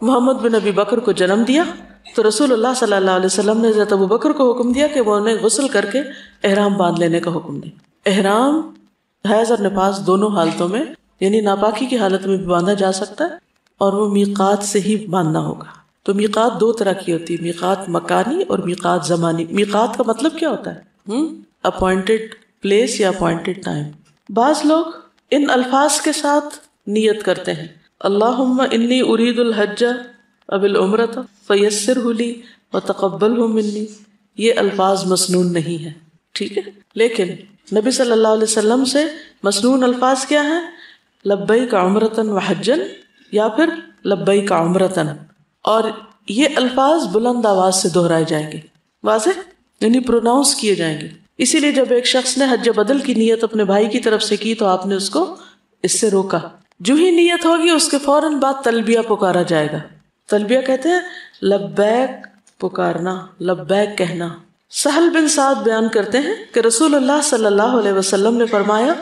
محمد بن ابی بکر کو جنم دیا تو رسول اللہ صلی اللہ علیہ وسلم نے حضرت ابو بکر کو حکم دیا کہ وہ انہیں غسل کر کے احرام باندھ لینے کا حکم دے. احرام حیض اور نفاس دونوں حالتوں میں یعنی ناپاکی کی حالت میں بھی باندھا جا سکتا ہے اور وہ میقات سے ہی باندھنا ہوگا. تو میقات دو طرح کی ہوتی ہے، میقات مکانی اور میقات زمانی. میقات کا مطلب کیا ہوتا ہے؟ اپوائنٹڈ پلیس یا اپوائنٹڈ ٹائم. بعض لوگ ان الفاظ کے ساتھ نیت کرتے ہیں، اللہم انی ارید الحج اب العمرۃ فیسرہ لی وتقبلہ منی. یہ الفاظ مسنون نہیں ہے، ٹھیک ہے، لیکن نبی صلی اللہ علیہ وسلم سے مسنون الفاظ کیا ہیں؟ لبیک عمرۃ وحجن یا پھر لبیک عمرۃ. اور یہ الفاظ بلند آواز سے دہرائے جائیں گے، واضح یعنی پروناؤنس کیے جائیں گے. اسی لیے جب ایک شخص نے حج بدل کی نیت اپنے بھائی کی طرف سے کی تو آپ نے اس کو اس سے روکا. جو ہی نیت ہوگی اس کے فوراً بعد تلبیہ پکارا جائے گا. تلبیہ کہتے ہیں لبیک پکارنا، لبیک کہنا. سہل بن سعد بیان کرتے ہیں کہ رسول اللہ صلی اللہ علیہ وسلم نے فرمایا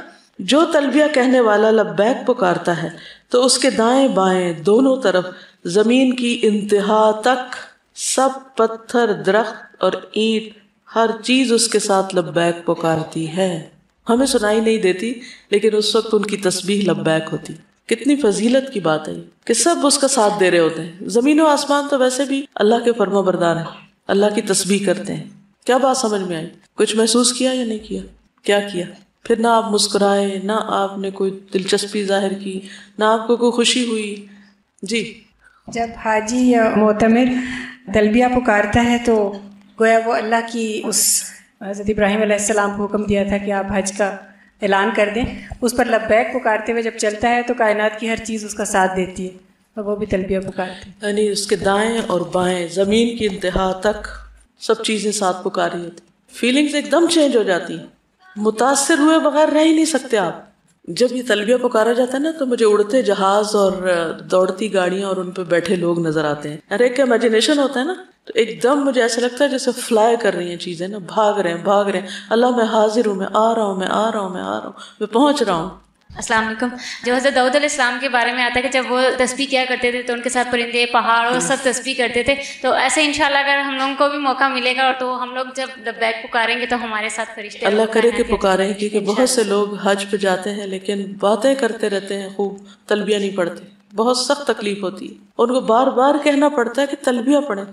جو تلبیہ کہنے والا لبیک پکارتا ہے تو اس کے دائیں بائیں دونوں طرف زمین کی انتہا تک سب پتھر، درخت اور اینٹ، ہر چیز اس کے ساتھ لبیک پکارتی ہے. ہمیں سنائی نہیں دیتی لیکن اس وقت ان کی تسبیح لبیک ہوتی. کتنی فضیلت کی بات ہے کہ سب اس کا ساتھ دے رہے ہوتے ہیں. زمین و آسمان تو ویسے بھی اللہ کے فرما بردار ہیں، اللہ کی تسبیح کرتے ہیں. کیا بات سمجھ میں آئی؟ کچھ محسوس کیا یا نہیں کیا؟ کیا کیا؟ پھر نہ آپ مسکرائے، نہ آپ نے کوئی دلچسپی ظاہر کی، نہ آپ کو کوئی خوشی ہوئی. جی، جب حاجی یا معتمر تلبیہ پکارتا ہے تو گویا وہ اللہ کی اس حضرت ابراہیم علیہ السلام کو حکم دیا تھا کہ آپ حج کا اعلان کر دیں، اس پر لبیک پکارتے ہوئے جب چلتا ہے تو کائنات کی ہر چیز اس کا ساتھ دیتی ہے اور وہ بھی تلبیہ پکارتی ہے. یعنی اس کے دائیں اور بائیں زمین کی انتہا تک سب چیزیں ساتھ پکاری ہوتی. فیلنگز ایک دم چینج ہو جاتی ہیں، متاثر ہوئے بغیر رہ ہی نہیں سکتے آپ. جب یہ تلبیہ پکارا جاتا ہے نا تو مجھے اڑتے جہاز اور دوڑتی گاڑیاں اور ان پہ بیٹھے لوگ نظر آتے ہیں. ہر ایک کا امیجنیشن ہوتا ہے نا، تو ایک دم مجھے ایسا لگتا ہے جیسے فلائی کر رہی ہیں چیزیں نا، بھاگ رہے ہیں. اللہ میں حاضر ہوں، میں آ رہا ہوں، میں پہنچ رہا ہوں. السلام علیکم. جو حضرت داؤد علیہ السلام کے بارے میں آتا ہے کہ جب وہ تسبیح کیا کرتے تھے تو ان کے ساتھ پرندے، پہاڑ اور سب تسبیح کرتے تھے. تو ایسے انشاءاللہ اگر ہم لوگوں کو بھی موقع ملے گا اور تو ہم لوگ جب لبیک پکاریں گے تو ہمارے ساتھ فرشتے اللہ کرے کہ پکاریں، کیونکہ بہت سے لوگ حج پہ جاتے ہیں لیکن باتیں کرتے رہتے ہیں، خوب تلبیہ نہیں پڑھتے. بہت سخت تکلیف ہوتی ہے، ان کو بار بار کہنا پڑتا ہے کہ تلبیہ پڑھیں.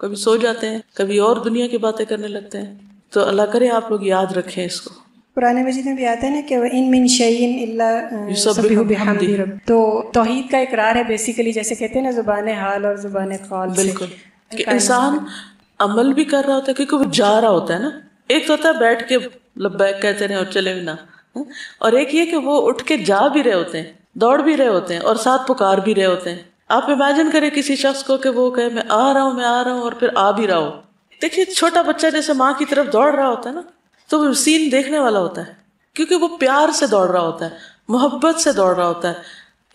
کبھی سو جاتے ہیں، کبھی اور دنیا کی باتیں کرنے لگتے ہیں. تو اللہ کرے آپ لوگ یاد رکھیں اس کو. قرآن مجید میں بھی آتا ہے نا کہ وَإِن مِّن شَيْءٍ إِلَّا يُسَبِّحُ بِحَمْدِ رَبِّهِ. تو توحید کا اقرار ہے بیسیکلی، جیسے کہتے ہیں نا زبان حال اور زبان قول. بالکل، کہ انسان عمل بھی کر رہا ہوتا ہے کیونکہ وہ جا رہا ہوتا ہے نا. ایک تو ہوتا ہے بیٹھ کے لبیک کہتے رہے اور چلے بھی نہ، اور ایک یہ کہ وہ اٹھ کے جا بھی رہے ہوتے ہیں، دوڑ بھی رہے ہوتے ہیں اور ساتھ پکار بھی رہے ہوتے ہیں. آپ امیجن کریں کسی شخص کو کہ وہ کہے میں آ رہا ہوں اور پھر آ بھی رہا ہو. دیکھیے چھوٹا بچہ جیسے ماں کی طرف دوڑ رہا ہوتا ہے نا، تو وہ سین دیکھنے والا ہوتا ہے کیونکہ وہ پیار سے دوڑ رہا ہوتا ہے، محبت سے دوڑ رہا ہوتا ہے.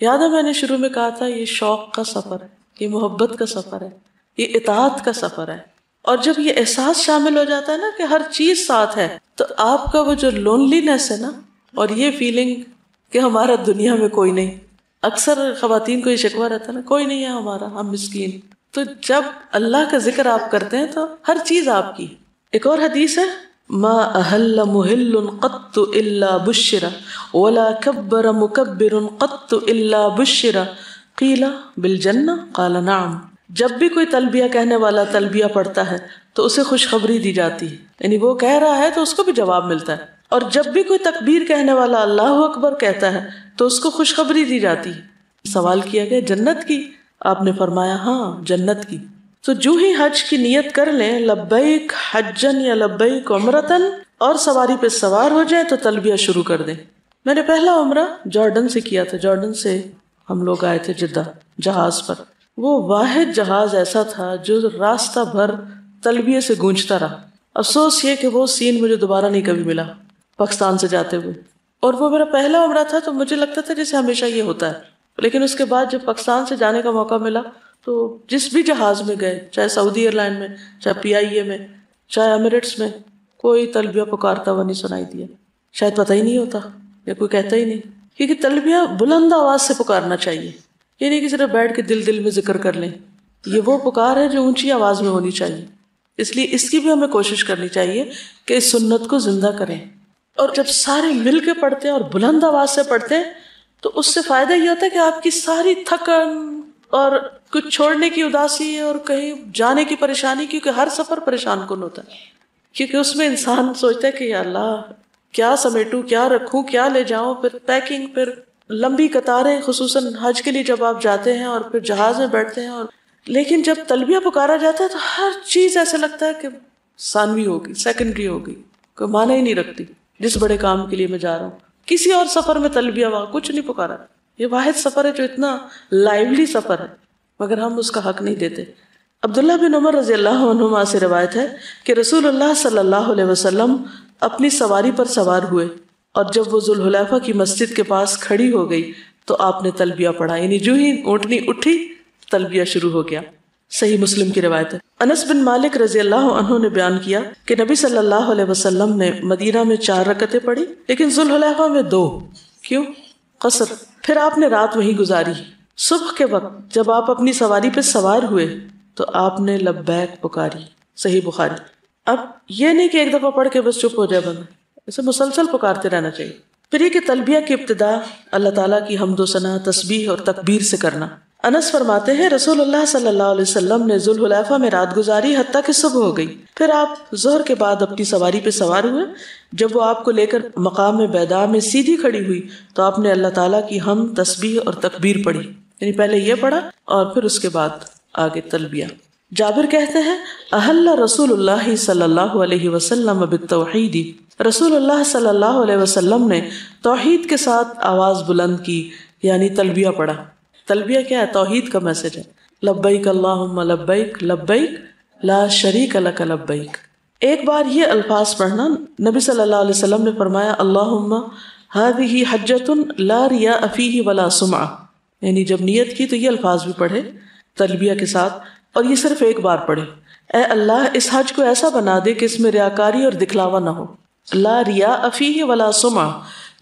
یاد ہے میں نے شروع میں کہا تھا یہ شوق کا سفر ہے، یہ محبت کا سفر ہے، یہ اطاعت کا سفر ہے. اور جب یہ احساس شامل ہو جاتا ہے نا کہ ہر چیز ساتھ ہے، تو آپ کا وہ جو لونلینس ہے نا اور یہ فیلنگ کہ ہمارا دنیا میں کوئی نہیں، اکثر خواتین کو یہ شکوہ رہتا ہے نا کوئی نہیں ہے ہمارا، ہم مسکین. تو جب اللہ کا ذکر آپ کرتے ہیں تو ہر چیز آپ کی. ایک اور حدیث ہے ما احل محل قط الا بشر ولا کبر مکبر قط الا بشر قیل بالجنہ قال نعم. جب بھی کوئی تلبیہ کہنے والا تلبیہ پڑھتا ہے تو اسے خوشخبری دی جاتی ہے، یعنی وہ کہہ رہا ہے تو اس کو بھی جواب ملتا ہے. اور جب بھی کوئی تکبیر کہنے والا اللہ اکبر کہتا ہے تو اس کو خوشخبری دی جاتی ہے. سوال کیا گیا جنت کی؟ آپ نے فرمایا ہاں جنت کی. تو جو ہی حج کی نیت کر لیں لبیک حجن یا لبیک عمرتن اور سواری پہ سوار ہو جائیں تو تلبیہ شروع کر دیں. میں نے پہلا عمرہ جارڈن سے کیا تھا. جارڈن سے ہم لوگ آئے تھے جدہ جہاز پر. وہ واحد جہاز ایسا تھا جو راستہ بھر تلبیہ سے گونجتا رہا. افسوس یہ کہ وہ سین مجھے دوبارہ نہیں کبھی ملا پاکستان سے جاتے ہوئے. اور وہ میرا پہلا عمرہ تھا تو مجھے لگتا تھا جیسے ہمیشہ یہ ہوتا ہے. لیکن اس کے بعد جب پاکستان سے جانے کا موقع ملا تو جس بھی جہاز میں گئے، چاہے سعودی ایئر لائن میں، چاہے PIA میں، چاہے ایمریٹس میں، کوئی تلبیہ پکارتا ہوا نہیں سنائی دیا. شاید پتہ ہی نہیں ہوتا یا کوئی کہتا ہی نہیں، کیونکہ تلبیہ بلند آواز سے پکارنا چاہیے. یہ نہیں کہ صرف بیٹھ کے دل دل میں ذکر کر لیں. یہ وہ پکار ہے جو اونچی آواز میں ہونی چاہیے. اس لیے اس کی بھی ہمیں کوشش کرنی چاہیے کہ اس سنت کو زندہ کریں. اور جب سارے مل کے پڑھتے ہیں اور بلند آواز سے پڑھتے ہیں تو اس سے فائدہ یہ ہوتا ہے کہ آپ کی ساری تھکن اور کچھ چھوڑنے کی اداسی اور کہیں جانے کی پریشانی، کیونکہ ہر سفر پریشان کن ہوتا ہے، کیونکہ اس میں انسان سوچتا ہے کہ یا اللہ کیا سمیٹوں، کیا رکھوں، کیا لے جاؤں، پھر پیکنگ، پھر لمبی قطاریں، خصوصاً حج کے لیے جب آپ جاتے ہیں اور پھر جہاز میں بیٹھتے ہیں. اور لیکن جب تلبیہ پکارا جاتا ہے تو ہر چیز ایسے لگتا ہے کہ ثانوی ہوگی، سیکنڈری ہوگی، کوئی معنی ہی نہیں رکھتی. جس بڑے کام کے لیے میں جا رہا ہوں، کسی اور سفر میں تلبیہ وہاں کچھ نہیں پکارا. یہ واحد سفر ہے جو اتنا لائیولی سفر ہے، مگر ہم اس کا حق نہیں دیتے. عبداللہ بن عمر رضی اللہ عنہما سے روایت ہے کہ رسول اللہ صلی اللہ علیہ وسلم اپنی سواری پر سوار ہوئے اور جب وہ ذوالحلیفہ کی مسجد کے پاس کھڑی ہو گئی تو آپ نے تلبیہ پڑھا. یعنی جو ہی اونٹنی اٹھی تلبیہ شروع ہو گیا. صحیح مسلم کی روایت ہے. انس بن مالک رضی اللہ عنہ نے بیان کیا کہ نبی صلی اللہ علیہ وسلم نے مدینہ میں 4 رکعتیں پڑھی لیکن ذوالحلیفہ میں 2. کیوں؟ قصر. پھر آپ نے رات وہیں گزاری. صبح کے وقت جب آپ اپنی سواری پہ سوار ہوئے تو آپ نے لبیک پکاری. صحیح بخاری. اب یہ نہیں کہ ایک دفعہ پڑھ کے بس چپ ہو جائے بندہ، اسے مسلسل پکارتے رہنا چاہیے. پھر یہ کہ تلبیہ کی ابتدا اللہ تعالیٰ کی حمد و ثنا، تسبیح اور تکبیر سے کرنا. انس فرماتے ہیں رسول اللہ صلی اللہ علیہ وسلم نے ذوالحلیفہ میں رات گزاری حتیٰ کہ صبح ہو گئی. پھر آپ ظہر کے بعد اپنی سواری پہ سوار ہوئے. جب وہ آپ کو لے کر مقام بیدا میں سیدھی کھڑی ہوئی تو آپ نے اللہ تعالیٰ کی حمد، تسبیح اور تکبیر پڑھی. یعنی پہلے یہ پڑھا اور پھر اس کے بعد آگے تلبیہ. جابر کہتے ہیں احل رسول اللہ صلی اللہ علیہ وسلم بالتوحید. رسول اللہ صلی اللہ علیہ وسلم نے توحید کے ساتھ آواز بلند کی، یعنی تلبیہ پڑھا. تلبیہ کیا ہے؟ توحید کا میسج ہے. لبیک اللہم لبیک لبیک لا شریک لک لبیک. ایک بار یہ الفاظ پڑھنا، نبی صلی اللہ علیہ وسلم نے فرمایا اللہم ہذہ حجۃ لا ریاء فیہ ولا سمعہ. یعنی جب نیت کی تو یہ الفاظ بھی پڑھے تلبیہ کے ساتھ، اور یہ صرف ایک بار پڑھے. اے اللہ اس حج کو ایسا بنا دے کہ اس میں ریاکاری اور دکھلاوا نہ ہو. لا ریاء فیہ ولا سمعہ،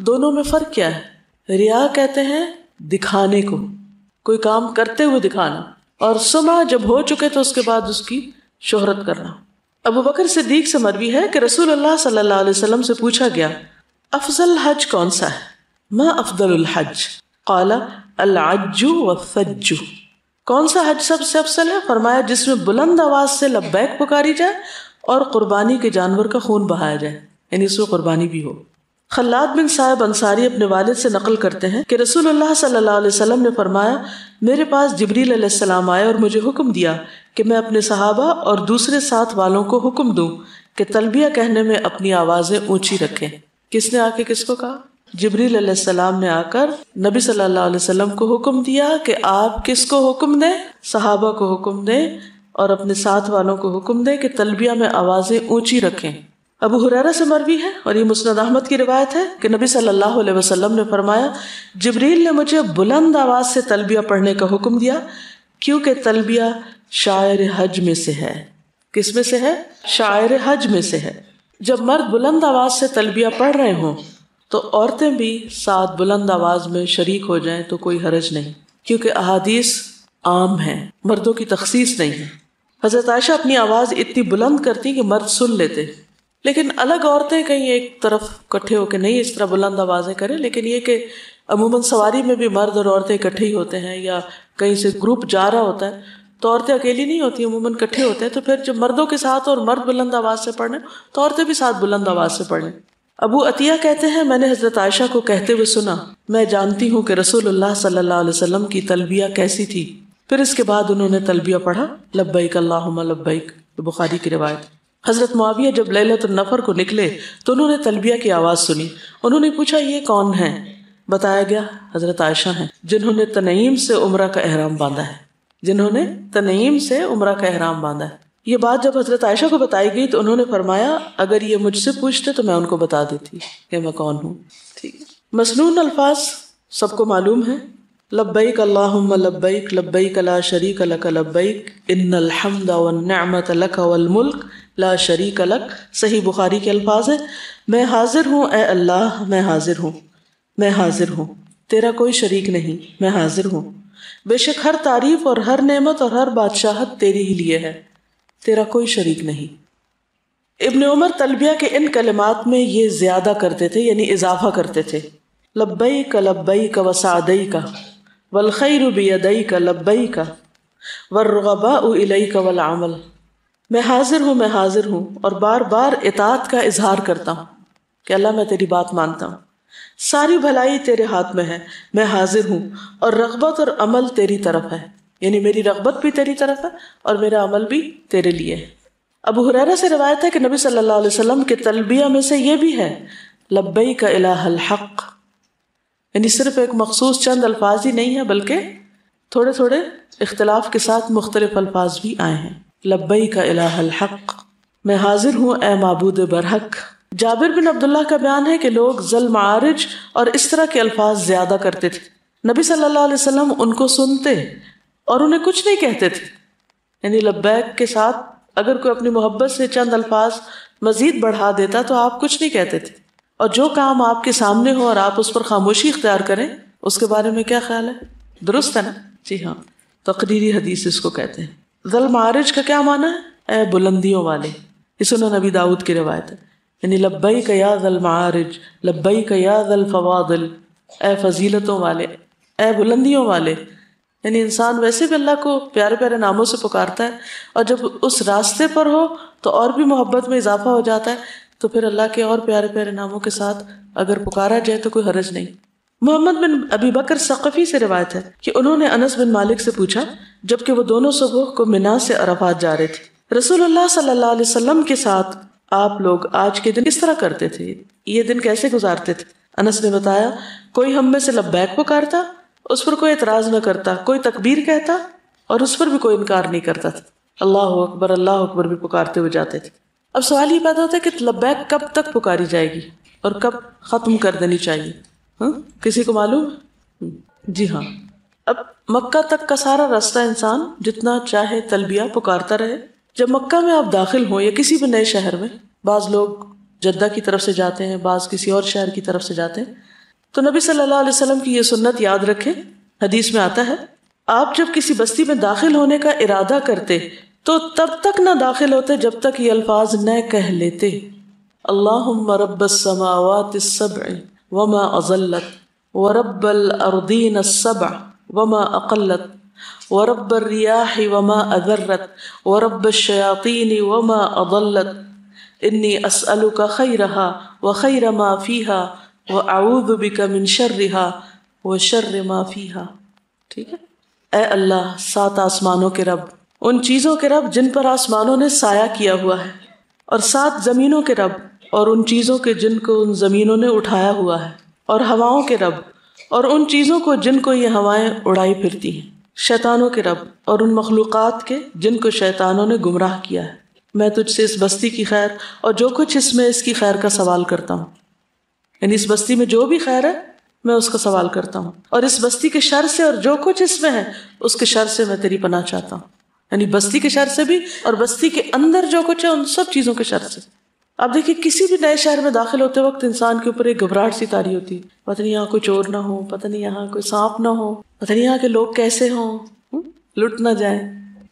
دونوں میں فرق کیا ہے؟ ریا کہتے ہیں دکھانے کو، کوئی کام کرتے ہوئے دکھانا، اور سمعہ جب ہو چکے تو اس کے بعد اس کی شہرت کرنا. ابو بکر صدیق سے مروی ہے کہ رسول اللہ صلی اللہ علیہ وسلم سے پوچھا گیا افضل حج کون سا ہے؟ ما افضل الحج؟ قال العج والثج. کون سا حج سب سے افضل ہے؟ فرمایا جس میں بلند آواز سے لبیک پکاری جائے اور قربانی کے جانور کا خون بہایا جائے، یعنی اس میں قربانی بھی ہو. خلاد بن صاحب انصاری اپنے والد سے نقل کرتے ہیں کہ رسول اللہ صلی اللہ علیہ وسلم نے فرمایا میرے پاس جبریل علیہ السلام آئے اور مجھے حکم دیا کہ میں اپنے صحابہ اور دوسرے ساتھ والوں کو حکم دوں کہ تلبیہ کہنے میں اپنی آوازیں اونچی رکھیں. کس نے آ کے کس کو کہا؟ جبریل علیہ السلام نے آ کر نبی صلی اللہ علیہ وسلم کو حکم دیا کہ آپ کس کو حکم دیں؟ صحابہ کو حکم دیں اور اپنے ساتھ والوں کو حکم دیں کہ تلبیہ میں آوازیں اونچی رکھیں. ابو ہریرہ سے مروی ہے اور یہ مسند احمد کی روایت ہے کہ نبی صلی اللہ علیہ وسلم نے فرمایا جبریل نے مجھے بلند آواز سے تلبیہ پڑھنے کا حکم دیا کیونکہ تلبیہ شاعر حج میں سے ہے. کس میں سے ہے؟ شاعر حج میں سے ہے. جب مرد بلند آواز سے تلبیہ پڑھ رہے ہوں تو عورتیں بھی ساتھ بلند آواز میں شریک ہو جائیں تو کوئی حرج نہیں، کیونکہ احادیث عام ہیں، مردوں کی تخصیص نہیں ہے. حضرت عائشہ اپنی آواز اتنی بلند کرتی کہ مرد سن لیتے، لیکن الگ عورتیں کہیں ایک طرف اکٹھے ہو کے نہیں اس طرح بلند آوازیں کریں. لیکن یہ کہ عموماً سواری میں بھی مرد اور عورتیں اکٹھے ہی ہوتے ہیں، یا کہیں سے گروپ جا رہا ہوتا ہے تو عورتیں اکیلی نہیں ہوتی، عموماً اکٹھے ہوتے ہیں. تو پھر جب مردوں کے ساتھ اور مرد بلند آواز سے پڑھیں تو عورتیں بھی ساتھ بلند آواز سے پڑھیں. ابو عطیہ کہتے ہیں میں نے حضرت عائشہ کو کہتے ہوئے سنا میں جانتی ہوں کہ رسول اللہ صلی اللہ علیہ وسلم کی تلبیہ کیسی تھی. پھر اس کے بعد انہوں نے تلبیہ پڑھا لبیک اللہم لبیک، بخاری کی روایت. حضرت معاویہ جب لیلۃ النفر کو نکلے تو انہوں نے تلبیہ کی آواز سنی. انہوں نے پوچھا یہ کون ہیں؟ بتایا گیا حضرت عائشہ ہیں جنہوں نے تنعیم سے عمرہ کا احرام باندھا ہے، جنہوں نے تنعیم سے عمرہ کا احرام باندھا ہے. یہ بات جب حضرت عائشہ کو بتائی گئی تو انہوں نے فرمایا اگر یہ مجھ سے پوچھتے تو میں ان کو بتا دیتی کہ میں کون ہوں. ٹھیک. مسنون الفاظ سب کو معلوم ہے. لبیک اللہم لبیک لبیک لا شریک لک لبیک ان الحمد والنعمت لک والملک لا شریک لک. صحیح بخاری کے الفاظ ہیں میں حاضر ہوں اے اللہ، میں حاضر ہوں، میں حاضر ہوں، تیرا کوئی شریک نہیں، میں حاضر ہوں. بے شک ہر تعریف اور ہر نعمت اور ہر بادشاہت تیری ہی لیے ہے، تیرا کوئی شریک نہیں۔ ابن عمر تلبیہ کے ان کلمات میں یہ زیادہ کرتے تھے، یعنی اضافہ کرتے تھے، لبیک لبیک وسعدیک والخیر بیدیک لبیک والرغباء الیک والعمل، میں حاضر ہوں اور بار بار اطاعت کا اظہار کرتا ہوں کہ اللہ میں تیری بات مانتا ہوں، ساری بھلائی تیرے ہاتھ میں ہے، میں حاضر ہوں، اور رغبت اور عمل تیری طرف ہے، یعنی میری رغبت بھی تیری طرف ہے اور میرا عمل بھی تیرے لیے ہے۔ ابو ہریرہ سے روایت ہے کہ نبی صلی اللہ علیہ وسلم کے تلبیہ میں سے یہ بھی ہے لبیک الہ الحق، یعنی صرف ایک مخصوص چند الفاظ ہی نہیں ہے بلکہ تھوڑے تھوڑے اختلاف کے ساتھ مختلف الفاظ بھی آئے ہیں۔ لبیک الہ الحق، میں حاضر ہوں اے معبود برحق۔ جابر بن عبداللہ کا بیان ہے کہ لوگ ذل معارج اور اس طرح کے الفاظ زیادہ کرتے تھے، نبی صلی اللہ علیہ وسلم ان کو سنتے اور انہیں کچھ نہیں کہتے تھے، یعنی لبیک کے ساتھ اگر کوئی اپنی محبت سے چند الفاظ مزید بڑھا دیتا تو آپ کچھ نہیں کہتے تھے، اور جو کام آپ کے سامنے ہو اور آپ اس پر خاموشی اختیار کریں اس کے بارے میں کیا خیال ہے؟ درست ہے نا؟ جی ہاں، تقریری حدیث اس کو کہتے ہیں۔ ذل معارج کا کیا معنی ہے؟ اے بلندیوں والے، یہ سنن نبی داؤد کی روایت ہے، یعنی لبیک یا ذل معارج، لبیک یا ذل فواضل، اے فضیلتوں والے، اے بلندیوں والے، یعنی انسان ویسے بھی اللہ کو پیارے پیارے ناموں سے پکارتا ہے، اور جب اس راستے پر ہو تو اور بھی محبت میں اضافہ ہو جاتا ہے، تو پھر اللہ کے اور پیارے پیارے ناموں کے ساتھ اگر پکارا جائے تو کوئی حرج نہیں۔ محمد بن ابی بکر ثقفی سے روایت ہے کہ انہوں نے انس بن مالک سے پوچھا جبکہ وہ دونوں صبح کو منا سے عرفات جا رہے تھے، رسول اللہ صلی اللہ علیہ وسلم کے ساتھ آپ لوگ آج کے دن کس طرح کرتے تھے، یہ دن کیسے گزارتے تھے؟ انس نے بتایا، کوئی ہم میں سے لبیک پکارتا، اس پر کوئی اعتراض نہ کرتا، کوئی تکبیر کہتا اور اس پر بھی کوئی انکار نہیں کرتا تھا، اللہ اکبر بھی پکارتے ہوئے جاتے تھے۔ اب سوال یہ پیدا ہوتا ہے کہ لبیک کب تک پکاری جائے گی اور کب ختم کر دینی چاہیے؟ کسی کو معلوم؟ جی ہاں، اب مکہ تک کا سارا راستہ انسان جتنا چاہے تلبیہ پکارتا رہے۔ جب مکہ میں آپ داخل ہوں یا کسی بھی نئے شہر میں، بعض لوگ جدہ کی طرف سے جاتے ہیں، بعض کسی اور شہر کی طرف سے جاتے ہیں، تو نبی صلی اللہ علیہ وسلم کی یہ سنت یاد رکھیں۔ حدیث میں آتا ہے آپ جب کسی بستی میں داخل ہونے کا ارادہ کرتے تو تب تک نہ داخل ہوتے جب تک یہ الفاظ نہ کہہ لیتے، اللہم رب السماوات السبع وما اضلت ورب الارضین السبع وما اقلت ورب الریاح وما اذرت ورب الشیاطین وما اضلت انی اسألک خیرہا وخیر ما فیہا وَأَعُوذُ بِكَ مِن شَرِّهَا وَشَرِّ مَا فِيهَا۔ ٹھیک ہے، اے اللہ سات آسمانوں کے رب، ان چیزوں کے رب جن پر آسمانوں نے سایہ کیا ہوا ہے، اور سات زمینوں کے رب اور ان چیزوں کے جن کو ان زمینوں نے اٹھایا ہوا ہے، اور ہواؤں کے رب اور ان چیزوں کو جن کو یہ ہوائیں اڑائی پھرتی ہیں، شیطانوں کے رب اور ان مخلوقات کے جن کو شیطانوں نے گمراہ کیا ہے، میں تجھ سے اس بستی کی خیر اور جو کچھ اس میں اس کی خیر کا سوال کرتا ہوں، یعنی اس بستی میں جو بھی خیر ہے میں اس کا سوال کرتا ہوں، اور اس بستی کے شر سے اور جو کچھ اس میں ہے اس کے شر سے میں تیری پناہ چاہتا ہوں، یعنی بستی کے شر سے بھی اور بستی کے اندر جو کچھ ہے ان سب چیزوں کے شر سے۔ اب دیکھیں کسی بھی نئے شہر میں داخل ہوتے وقت انسان کے اوپر ایک گھبراہٹ سی طاری ہوتی ہے، پتہ نہیں یہاں کوئی چور نہ ہو، پتہ نہیں یہاں کوئی سانپ نہ ہو، پتہ نہیں یہاں کے لوگ کیسے ہوں، لٹ نہ جائیں،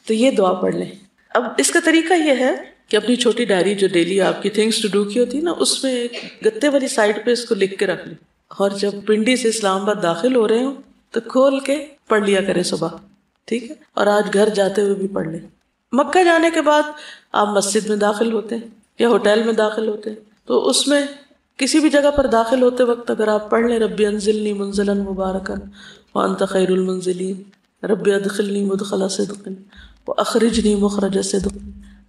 تو یہ دعا پڑھ لیں۔ اب اس کا طریقہ یہ ہے کہ اپنی چھوٹی ڈائری جو ڈیلی آپ کی تھنگس ٹو ڈو کی ہوتی ہے نا، اس میں ایک گتے والی سائڈ پہ اس کو لکھ کے رکھ لیں، اور جب پنڈی سے اسلام آباد داخل ہو رہے ہوں تو کھول کے پڑھ لیا کریں صبح، ٹھیک ہے، اور آج گھر جاتے ہوئے بھی پڑھ لیں۔ مکہ جانے کے بعد آپ مسجد میں داخل ہوتے ہیں یا ہوٹل میں داخل ہوتے ہیں تو اس میں کسی بھی جگہ پر داخل ہوتے وقت اگر آپ پڑھ لیں رب انزلنی منزلا مبارکا وانت خیر المنزلین، رب ادخلنی مدخل صدق واخرجنی مخرج صدق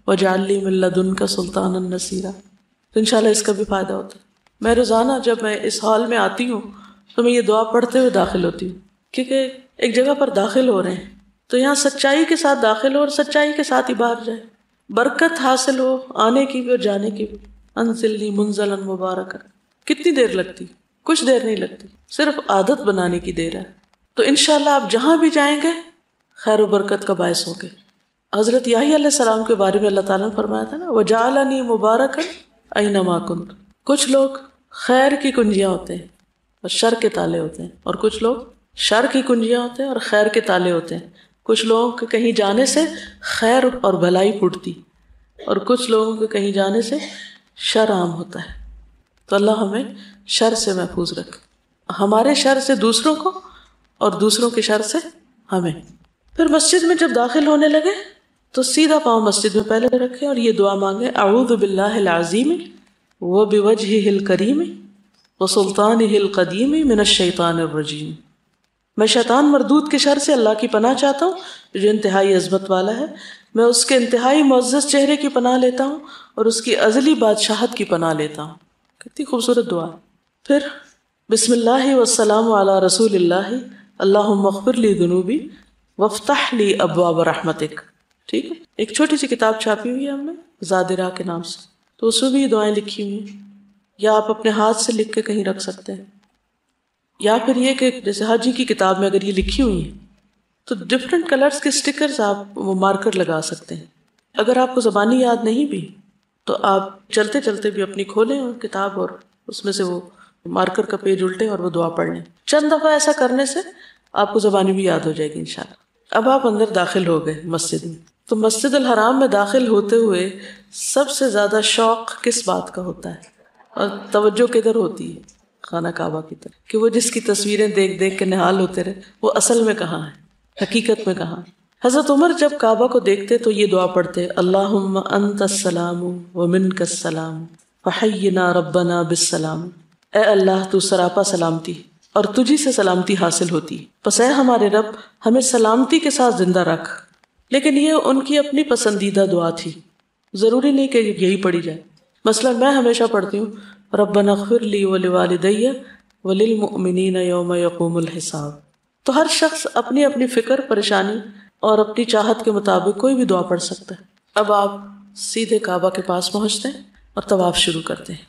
واجعل لی من لدنک سلطانا نصیرا، تو انشاءاللہ اس کا بھی فائدہ ہوتا ہے۔ میں روزانہ جب میں اس ہال میں آتی ہوں تو میں یہ دعا پڑھتے ہوئے داخل ہوتی ہوں، کیونکہ ایک جگہ پر داخل ہو رہے ہیں تو یہاں سچائی کے ساتھ داخل ہو اور سچائی کے ساتھ ہی باہر جائے، برکت حاصل ہو آنے کی بھی اور جانے کی بھی۔ انزلنی منزلا مبارکا، کتنی دیر لگتی؟ کچھ دیر نہیں لگتی، صرف عادت بنانے کی دیر ہے، تو انشاءاللہ آپ جہاں بھی جائیں گے خیر و برکت کا باعث ہوں گے۔ حضرت یحییٰ علیہ السلام کے بارے میں اللہ تعالیٰ نے فرمایا تھا نا وَجَعَلَنِي مُبَارَكًا أَيْنَمَا كُنتُ، کچھ لوگ خیر کی کنجیاں ہوتے ہیں اور شر کے تالے ہوتے ہیں، اور کچھ لوگ شر کی کنجیاں ہوتے ہیں اور خیر کے تالے ہوتے ہیں. کچھ لوگوں کے کہیں جانے سے خیر اور بھلائی پھوٹتی اور کچھ لوگوں کے کہیں جانے سے شر عام ہوتا ہے. تو اللہ ہمیں شر سے محفوظ رکھے، ہمارے شر سے دوسروں کو اور دوسروں کے شر سے ہمیں. پھر مسجد میں جب داخل ہونے لگے تو سیدھا پاؤں مسجد میں پہلے رکھے اور یہ دعا مانگے، اعوذ باللہ العظیم وبوجہہ الکریم وسلطانہ القدیم من الشیطان الرجیم. میں شیطان مردود کے شر سے اللہ کی پناہ چاہتا ہوں جو انتہائی عظمت والا ہے. میں اس کے انتہائی معزز چہرے کی پناہ لیتا ہوں اور اس کی ازلی بادشاہت کی پناہ لیتا ہوں. کتنی خوبصورت دعا. پھر بسم اللہ والسلام علی رسول اللہ اللہم اغفر لی ذنوبی وافتح لی ابواب رحمتک. ٹھیک ہے، ایک چھوٹی سی کتاب چھاپی ہوئی ہے ہم نے زادرہ کے نام سے، تو اس میں بھی یہ دعائیں لکھی ہوئی ہیں، یا آپ اپنے ہاتھ سے لکھ کے کہیں رکھ سکتے ہیں، یا پھر یہ کہ جیسے حاجی کی کتاب میں اگر یہ لکھی ہوئی ہیں تو ڈفرینٹ کلرز کے سٹکرز آپ وہ مارکر لگا سکتے ہیں. اگر آپ کو زبانی یاد نہیں بھی تو آپ چلتے چلتے بھی اپنی کھولیں اور کتاب اور اس میں سے وہ مارکر کا پیج الٹیں اور وہ دعا پڑھ لیں. چند دفعہ ایسا کرنے سے آپ کو زبانی بھی یاد ہو جائے گی انشاءاللہ. اب آپ اندر داخل ہو گئے مسجد میں، تو مسجد الحرام میں داخل ہوتے ہوئے سب سے زیادہ شوق کس بات کا ہوتا ہے اور توجہ کدھر ہوتی ہے؟ خانہ کعبہ کی طرف، کہ وہ جس کی تصویریں دیکھ دیکھ کے نہال ہوتے رہے وہ اصل میں کہاں ہے، حقیقت میں کہاں ہے. حضرت عمر جب کعبہ کو دیکھتے تو یہ دعا پڑھتے، اللہم انت السلام ومنک السلام فحینا ربنا بالسلام. اے اللہ تو سراپا سلامتی اور تجھی سے سلامتی حاصل ہوتی، پس اے ہمارے رب ہمیں سلامتی کے ساتھ زندہ رکھ. لیکن یہ ان کی اپنی پسندیدہ دعا تھی، ضروری نہیں کہ یہی پڑھی جائے. مثلا میں ہمیشہ پڑھتی ہوں ربنا اغفر لی ولوالدی وللمؤمنین یوم یقوم الحساب. تو ہر شخص اپنی اپنی فکر، پریشانی اور اپنی چاہت کے مطابق کوئی بھی دعا پڑھ سکتا ہے. اب آپ سیدھے کعبہ کے پاس پہنچتے ہیں اور طواف شروع کرتے ہیں.